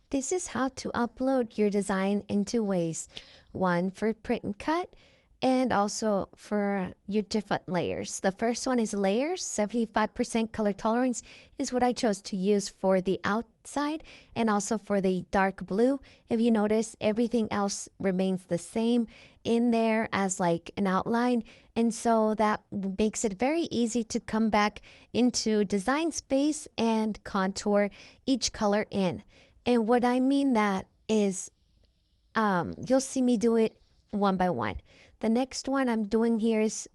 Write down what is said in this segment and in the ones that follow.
This is how to upload your design in two ways. One for print and cut, and also for your different layers. The first one is layers. 75% color tolerance is what I chose to use for the outside and also for the dark blue. If you notice, everything else remains the same in there as like an outline. And so that makes it very easy to come back into design space and contour each color in. And what I mean that is, you'll see me do it one by one. The next one I'm doing here is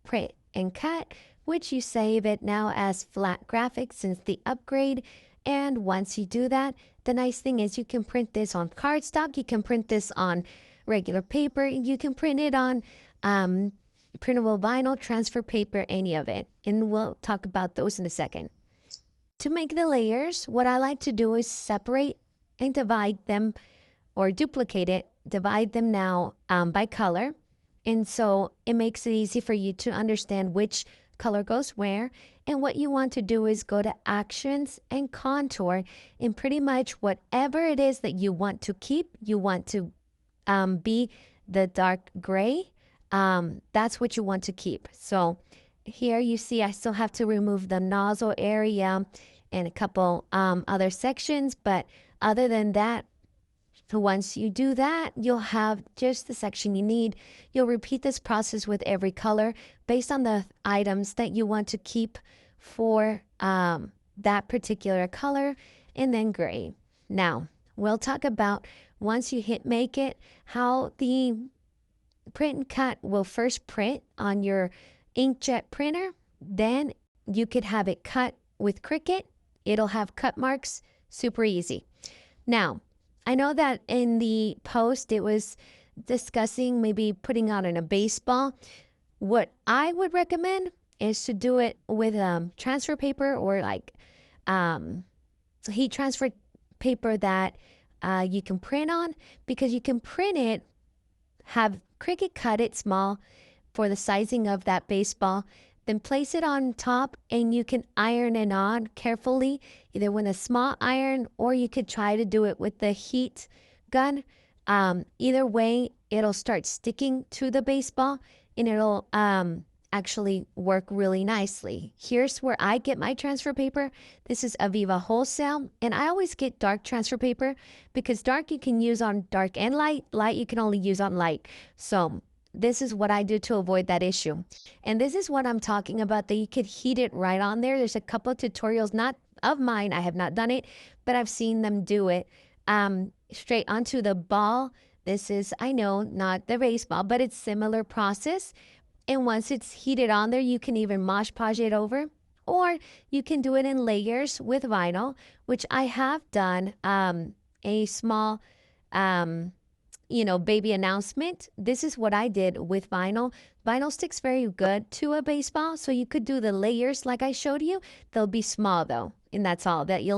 print and cut, which you save it now as flat graphics since the upgrade. And once you do that, the nice thing is you can print this on cardstock, you can print this on regular paper, you can print it on printable vinyl, transfer paper, any of it. And we'll talk about those in a second. To make the layers, what I like to do is separate and divide them or duplicate it, divide them now by color. And so it makes it easy for you to understand which color goes where. And what you want to do is go to actions and contour, and pretty much whatever it is that you want to keep, you want to be the dark gray. That's what you want to keep. So here you see I still have to remove the nozzle area and a couple other sections, but other than that, once you do that, you'll have just the section you need. You'll repeat this process with every color based on the items that you want to keep for that particular color, and then gray. Now, we'll talk about once you hit make it, how the print and cut will first print on your inkjet printer. Then you could have it cut with Cricut. It'll have cut marks, super easy. Now, I know that in the post it was discussing maybe putting out in a baseball. What I would recommend is to do it with transfer paper or like heat transfer paper that you can print on, because you can print it, have Cricut cut it small for the sizing of that baseball, then place it on top and you can iron it on carefully, either with a small iron or you could try to do it with the heat gun. Either way, it'll start sticking to the baseball and it'll actually work really nicely. Here's where I get my transfer paper. This is Aviva Wholesale, and I always get dark transfer paper because dark you can use on dark and light, light you can only use on light. So this is what I do to avoid that issue. And this is what I'm talking about, that you could heat it right on there. There's a couple of tutorials, not of mine, I have not done it, but I've seen them do it straight onto the ball. This is, I know, not the baseball, but it's similar process. And once it's heated on there, you can even Mosh Podge it over, or you can do it in layers with vinyl, which I have done a small baby announcement. This is what I did with vinyl. Vinyl sticks very good to a baseball, so you could do the layers like I showed you. They'll be small though, and that's all that you'll